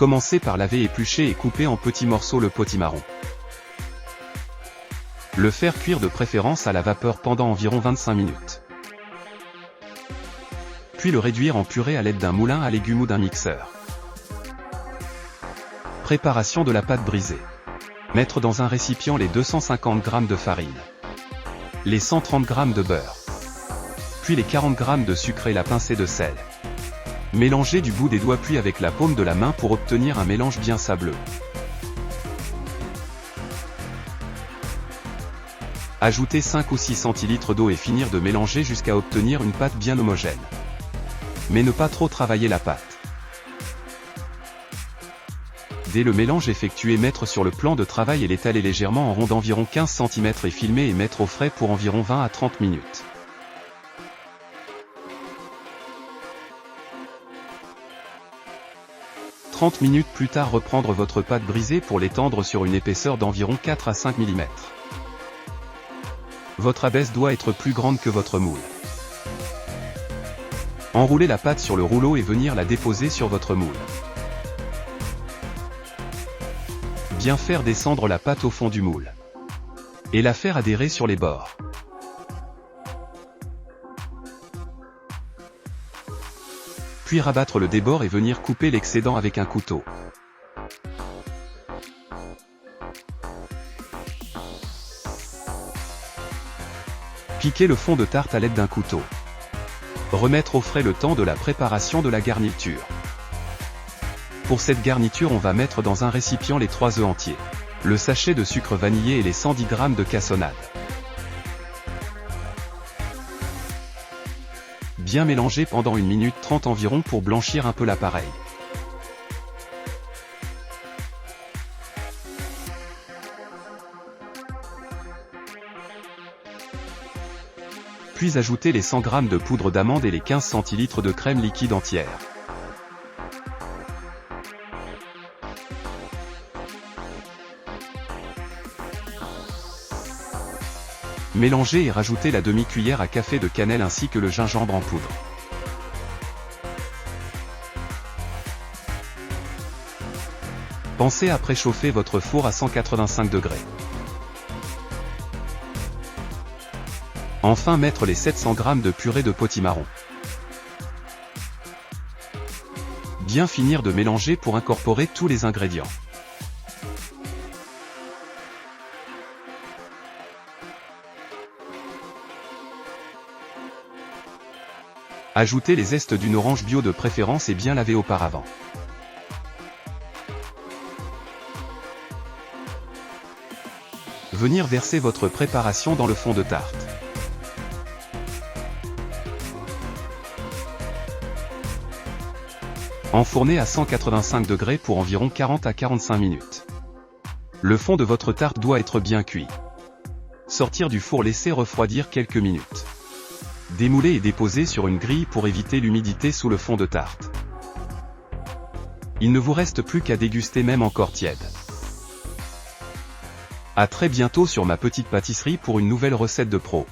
Commencez par laver, éplucher et couper en petits morceaux le potimarron. Le faire cuire de préférence à la vapeur pendant environ 25 minutes. Puis le réduire en purée à l'aide d'un moulin à légumes ou d'un mixeur. Préparation de la pâte brisée. Mettre dans un récipient les 250 g de farine, les 130 g de beurre, puis les 40 g de sucre et la pincée de sel. Mélangez du bout des doigts puis avec la paume de la main pour obtenir un mélange bien sableux. Ajoutez 5 ou 6 centilitres d'eau et finir de mélanger jusqu'à obtenir une pâte bien homogène. Mais ne pas trop travailler la pâte. Dès le mélange effectué, mettre sur le plan de travail et l'étaler légèrement en rond d'environ 15 cm et filmer et mettre au frais pour environ 20 à 30 minutes. « 30 minutes plus tard, reprendre votre pâte brisée pour l'étendre sur une épaisseur d'environ 4 à 5 mm. Votre abaisse doit être plus grande que votre moule. Enroulez la pâte sur le rouleau et venir la déposer sur votre moule. Bien faire descendre la pâte au fond du moule. Et la faire adhérer sur les bords. Puis rabattre le débord et venir couper l'excédent avec un couteau. Piquer le fond de tarte à l'aide d'un couteau. Remettre au frais le temps de la préparation de la garniture. Pour cette garniture, on va mettre dans un récipient les 3 œufs entiers, le sachet de sucre vanillé et les 110 g de cassonade. Bien mélanger pendant 1 minute 30 environ pour blanchir un peu l'appareil. Puis ajouter les 100 g de poudre d'amande et les 15 centilitres de crème liquide entière. Mélangez et rajoutez la demi-cuillère à café de cannelle ainsi que le gingembre en poudre. Pensez à préchauffer votre four à 185 degrés. Enfin, mettre les 700 g de purée de potimarron. Bien finir de mélanger pour incorporer tous les ingrédients. Ajoutez les zestes d'une orange bio de préférence et bien laver auparavant. Venir verser votre préparation dans le fond de tarte. Enfourner à 185 degrés pour environ 40 à 45 minutes. Le fond de votre tarte doit être bien cuit. Sortir du four, laisser refroidir quelques minutes. Démouler et déposer sur une grille pour éviter l'humidité sous le fond de tarte. Il ne vous reste plus qu'à déguster même encore tiède. À très bientôt sur Ma Petite Pâtisserie pour une nouvelle recette de pro.